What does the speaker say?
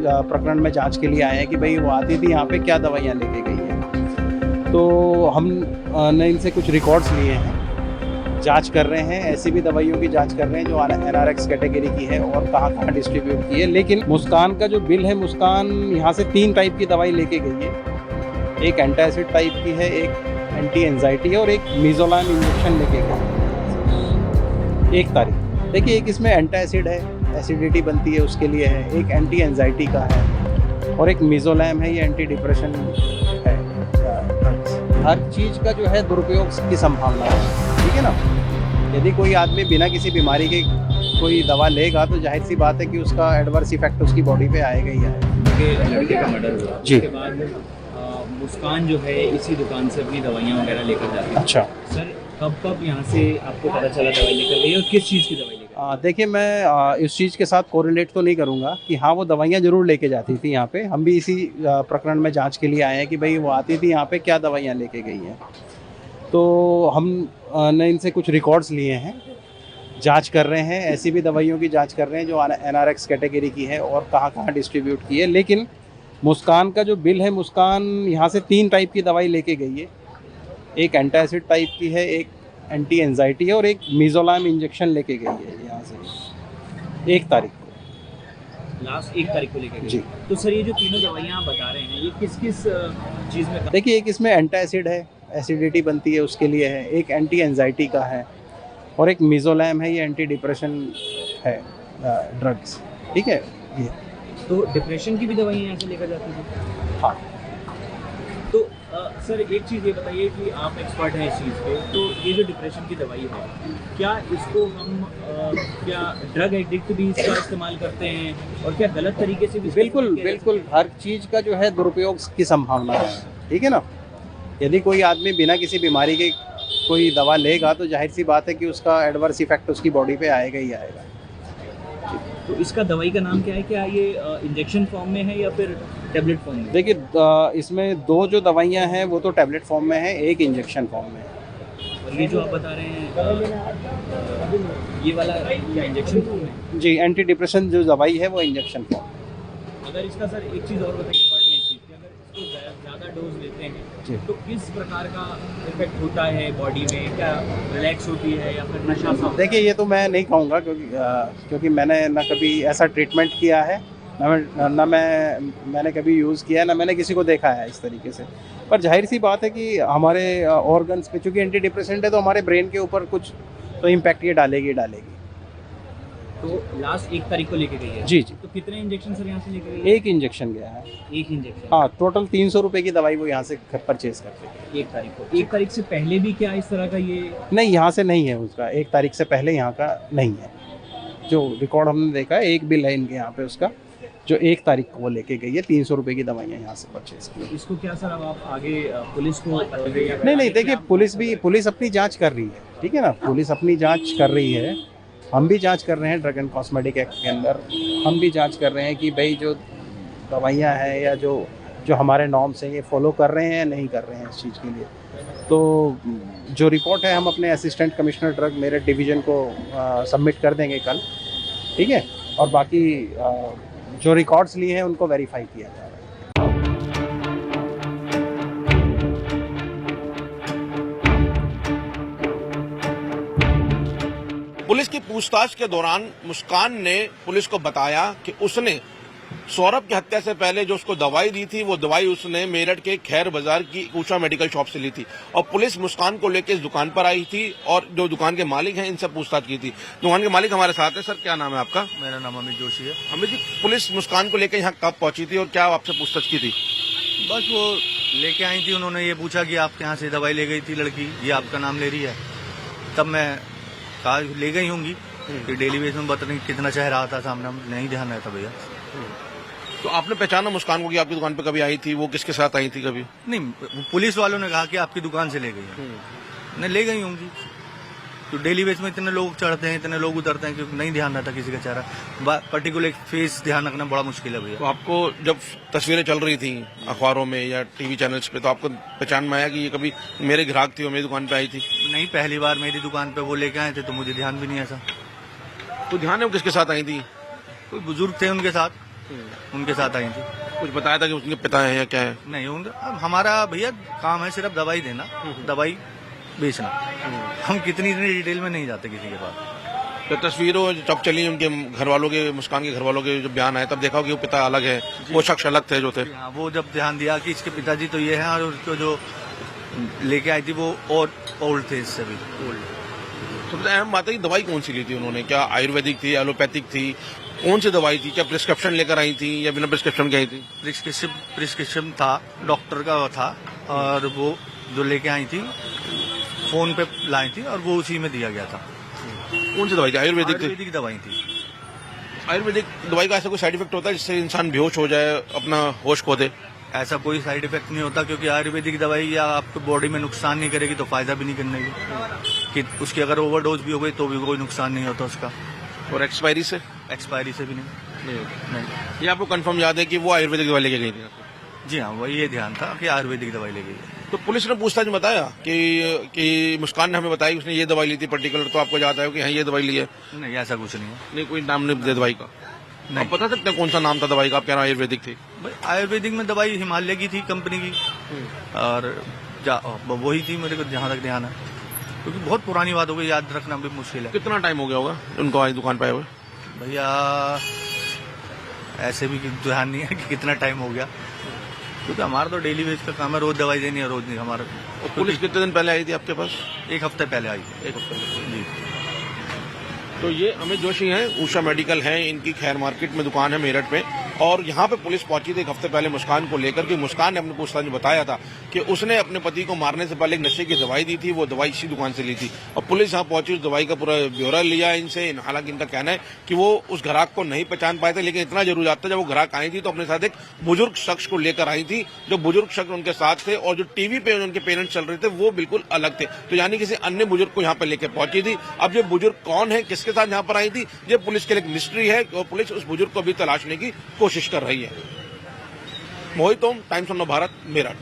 प्रकरण में जांच के लिए आए हैं कि भाई वो आती थी यहाँ पे, क्या दवाइयाँ लेके गई हैं। तो हमने इनसे कुछ रिकॉर्ड्स लिए हैं, जांच कर रहे हैं, ऐसी भी दवाइयों की जांच कर रहे हैं जो NRX कैटेगरी की है और कहाँ कहाँ डिस्ट्रीब्यूट की है। लेकिन मुस्कान का जो बिल है, मुस्कान यहाँ से 3 टाइप की दवाई लेके गई है। एक एंटासिड टाइप की है, एक एंटी एंजाइटी है और एक मिजोलाम इंजेक्शन लेके गई है 1 तारीख। देखिए, एक इसमें एंटासिड है, एसिडिटी बनती है उसके लिए है, एक एंटी एंजाइटी का है और एक मिजोलाम है, ये एंटी डिप्रेशन है। हर चीज़ का जो है दुरुपयोग की संभावना है, ठीक है ना। यदि कोई आदमी बिना किसी बीमारी के कोई दवा लेगा तो जाहिर सी बात है कि उसका एडवर्स इफेक्ट उसकी बॉडी पे आएगा ही आएगा। लड़के का मर्डर हुआ जी। उसके बाद मुस्कान जो है इसी दुकान से अपनी दवाइयाँ वगैरह लेकर जाती है। अच्छा सर, कब यहाँ से आपको पता चला दवाई लेकर गई और किस चीज़ की दवाई लेकर? देखिए, मैं इस चीज़ के साथ कोरिलेट तो नहीं करूँगा कि हाँ वो दवाइयाँ ज़रूर लेके जाती थी यहाँ पे। हम भी इसी प्रकरण में जांच के लिए आए हैं कि भाई वो आती थी यहाँ पे, क्या दवाइयाँ लेके गई हैं। तो हमने इनसे कुछ रिकॉर्ड्स लिए हैं, जांच कर रहे हैं, ऐसी भी दवाइयों की जांच कर रहे हैं जो NRX कैटेगरी की है और कहाँ कहाँ डिस्ट्रीब्यूट की है। लेकिन मुस्कान का जो बिल है, मुस्कान यहाँ से 3 टाइप की दवाई लेके गई है। एक एंटासिड टाइप की है, एक एंटी एंजाइटी है और एक मिजोलाम इंजेक्शन लेके गई है यहाँ से 1 तारीख को। लास्ट 1 तारीख को लेकर जी। तो सर, ये जो तीनों दवाइयाँ आप बता रहे हैं, ये किस किस चीज़ में? देखिए, एक इसमें एंटासिड है, एसिडिटी बनती है उसके लिए है, एक एंटी एंजाइटी का है और एक मिजोलाम है, ये एंटी डिप्रेशन है ड्रग्स, ठीक है ये। तो डिप्रेशन की भी दवाइयाँ यहाँ से लेकर जाती थी? हाँ। तो सर, एक चीज़ ये बताइए कि आप एक्सपर्ट हैं इस चीज़ पे, तो ये जो डिप्रेशन की दवाई है, क्या इसको हम क्या ड्रग एडिक्ट भी इसका इस्तेमाल करते हैं और क्या गलत तरीके से भी? बिल्कुल बिल्कुल, हर चीज़ का जो है दुरुपयोग की संभावना है, ठीक है ना। यदि कोई आदमी बिना किसी बीमारी के कोई दवा लेगा तो जाहिर सी बात है कि उसका एडवर्स इफेक्ट उसकी बॉडी पे आएगा ही आएगा। तो इसका दवाई का नाम क्या है? क्या ये इंजेक्शन फॉर्म में है या फिर टैबलेट फॉर्म में? देखिए, इसमें 2 जो दवाइयाँ हैं वो तो टैबलेट फॉर्म में है, एक इंजेक्शन फॉर्म में है। और ये जो आप बता रहे हैं ये वाला क्या इंजेक्शन फॉर्म में? जी, एंटी डिप्रेशन जो दवाई है वो इंजेक्शन फॉर्म। अगर इसका सर एक चीज़ और बताइए, इम्पॉर्टेंट एक चीज़ कि अगर इसको ज़्यादा डोज लेते हैं जी। तो किस प्रकार का इफेक्ट होता है बॉडी में? क्या रिलैक्स होती है या फिर नशा सा? देखिए, ये तो मैं नहीं कहूँगा क्योंकि मैंने ना कभी ऐसा ट्रीटमेंट किया है, मैंने कभी यूज़ किया है, ना मैंने किसी को देखा है इस तरीके से। पर जाहिर सी बात है कि हमारे ऑर्गन्स पे, चूँकि एंटी डिप्रेसेंट है तो हमारे ब्रेन के ऊपर कुछ तो इम्पैक्ट ये डालेगी। तो लास्ट 1 तारीख को लेके गई है? जी जी। तो कितने इंजेक्शन सर यहाँ से लेके गई है? 1 इंजेक्शन गया है। 1 इंजेक्शन? हाँ, टोटल 300 रुपये की दवाई वो यहाँ से परचेज करते हैं 1 तारीख को। 1 तारीख से पहले भी क्या इस तरह का ये? नहीं, यहाँ से नहीं है उसका, 1 तारीख से पहले यहाँ का नहीं है। जो रिकॉर्ड हमने देखा है, एक बिल है इनके यहाँ पे उसका, जो 1 तारीख को वो लेके गई है। 300 रुपये की दवाइयाँ यहाँ से परचेज की। इसको क्या सर अब आप आगे पुलिस को? नहीं, देखिए, पुलिस अपनी जांच कर रही है, ठीक है ना। पुलिस अपनी जांच कर रही है, हम भी जांच कर रहे हैं। ड्रग एंड कॉस्मेटिक एक्ट के अंदर हम भी जांच कर रहे हैं कि भाई जो दवाइयाँ हैं या जो हमारे नॉर्म्स हैं, ये फॉलो कर रहे हैं या नहीं कर रहे हैं इस चीज़ के लिए। तो जो रिपोर्ट है हम अपने assistant commissioner drug Meerut division को सबमिट कर देंगे कल, ठीक है। और बाकी जो रिकॉर्ड्स लिए हैं उनको वेरीफाई किया जा रहा है। पुलिस की पूछताछ के दौरान मुस्कान ने पुलिस को बताया कि उसने सौरभ की हत्या से पहले जो उसको दवाई दी थी, वो दवाई उसने मेरठ के खैर बाजार की ऊषा मेडिकल शॉप से ली थी और पुलिस मुस्कान को लेकर इस दुकान पर आई थी और जो दुकान के मालिक हैं इनसे पूछताछ की थी। दुकान के मालिक हमारे साथ है। सर, क्या नाम है आपका? मेरा नाम अमित जोशी है। अमित जी, पुलिस मुस्कान को लेकर यहाँ कब पहुंची थी और क्या आपसे पूछताछ की थी? बस वो लेके आई थी, उन्होंने ये पूछा कि आपके यहाँ से दवाई ले गई थी लड़की, ये आपका नाम ले रही है। तब मैं कहा ले गई होंगी, कि डेली बेस में पता नहीं कितना शहर आता सामने, नहीं ध्यान रहता भैया। तो आपने पहचाना मुस्कान को कि आपकी दुकान पे कभी आई थी? वो किसके साथ आई थी कभी? नहीं, पुलिस वालों ने कहा कि आपकी दुकान से ले गई है। नहीं, ले गई होंगी। तो डेली बेस में इतने लोग चढ़ते हैं, इतने लोग उतरते हैं कि नहीं ध्यान रहता किसी का चेहरा, पर्टिकुलर फेस ध्यान रखना बड़ा मुश्किल है भैया। तो आपको जब तस्वीरें चल रही थी अखबारों में या टीवी चैनल्स पे, तो आपको पहचान में आया कि ये कभी मेरे ग्राहक थी और मेरी दुकान पे आई थी? नहीं, पहली बार मेरी दुकान पे वो लेके आए थे तो मुझे ध्यान भी नहीं ऐसा। तो ध्यान है वो किसके साथ आई थी? कोई बुजुर्ग थे उनके साथ। उनके साथ आई थी। कुछ बताया था कि उनके पिता है या क्या है? नहीं अब हमारा भैया काम है सिर्फ दवाई देना, दवाई बेचना। हम कितनी डिटेल में नहीं जाते किसी के पास। तो तस्वीरों जब चली उनके घर वालों के, मुस्कान के घर वालों के जो बयान आए, तब देखा कि वो पिता अलग है, वो शख्स अलग थे जो थे। हाँ, वो जब ध्यान दिया कि इसके पिताजी तो ये हैं और उसको जो लेके आई थी वो और ओल्ड थे, इससे भी ओल्ड। सबसे अहम बात है कि दवाई कौन सी ली थी उन्होंने? क्या आयुर्वेदिक थी, एलोपैथिक थी, कौन सी दवाई थी? क्या प्रिस्क्रिप्शन लेकर आई थी या बिना प्रिस्क्रिप्शन के आई थी? प्रिस्क्रिप्शन था, डॉक्टर का था, और वो जो लेके आई थी फोन पे लाई थी और वो उसी में दिया गया था। कौन सी दवाई थी? आयुर्वेदिक दवाई थी। आयुर्वेदिक दवाई का ऐसा कोई साइड इफेक्ट होता है जिससे इंसान बेहोश हो जाए, अपना होश खो दे? ऐसा कोई साइड इफेक्ट नहीं होता, क्योंकि आयुर्वेदिक दवाई या आपको बॉडी में नुकसान नहीं करेगी तो फायदा भी नहीं करने की। कि उसकी अगर ओवरडोज भी हो गई तो भी कोई नुकसान नहीं होता उसका। और एक्सपायरी से? एक्सपायरी से भी नहीं। ये आपको कंफर्म याद है कि वो आयुर्वेदिक दवाई लेके गई थी? जी हाँ, वही ये ध्यान था कि आयुर्वेदिक दवाई ले गई है। तो पुलिस ने पूछताछ में बताया कि मुस्कान ने हमें बताया कि उसने ये दवाई ली थी पर्टिकुलर, तो आपको याद है कि हाँ ये दवाई ली है? नहीं, ऐसा कुछ नहीं है। नहीं, कोई नाम नहीं दिया दवाई का? नहीं। आप बता सकते हैं कौन सा नाम था दवाई का? आप कह रहे हैं आयुर्वेदिक थी। भाई आयुर्वेदिक में दवाई हिमालय की थी, कंपनी की, और वही थी मेरे को जहाँ तक ध्यान है, क्योंकि बहुत पुरानी बात हो गई, याद रखना भी मुश्किल है। कितना टाइम हो गया होगा उनको आई दुकान पे आए हुए? भैया ऐसे भी ध्यान नहीं है कि कितना टाइम हो गया, क्योंकि हमारा तो डेली बेस का काम है, रोज दवाई देनी है, रोज नहीं हमारा। पुलिस कितने दिन पहले आई थी आपके पास? एक हफ्ते पहले आई थी। एक हफ्ते पहले। जी। तो ये अमित जोशी हैं, उषा मेडिकल है, इनकी खैर मार्केट में दुकान है मेरठ में, और यहाँ पे पुलिस पहुंची थी एक हफ्ते पहले मुस्कान को लेकर के। मुस्कान ने अपने पूछताछ में बताया था कि उसने अपने पति को मारने से पहले एक नशे की दवाई दी थी, वो दवाई इसी दुकान से ली थी। और पुलिस यहाँ पहुंची, उस दवाई का पूरा ब्यौरा लिया इनसे। हालांकि इनका कहना है कि वो उस ग्राहक को नहीं पहचान पाए थे, लेकिन इतना जरूर आता, जब वो ग्राहक आई थी तो अपने साथ एक बुजुर्ग शख्स को लेकर आई थी। जो बुजुर्ग शख्स उनके साथ थे और जो टीवी पे उनके पेरेंट्स चल रहे थे वो बिल्कुल अलग थे। तो यानी किसी अन्य बुजुर्ग को यहाँ पर लेकर पहुंची थी। अब ये बुजुर्ग कौन है, किसके साथ यहाँ पर आई थी, ये पुलिस के लिए एक मिस्ट्री है, और पुलिस उस बुजुर्ग को भी तलाशने की कोशिश कर रही है। मोहित ओम, टाइम्स ऑफ नव भारत, मेरठ।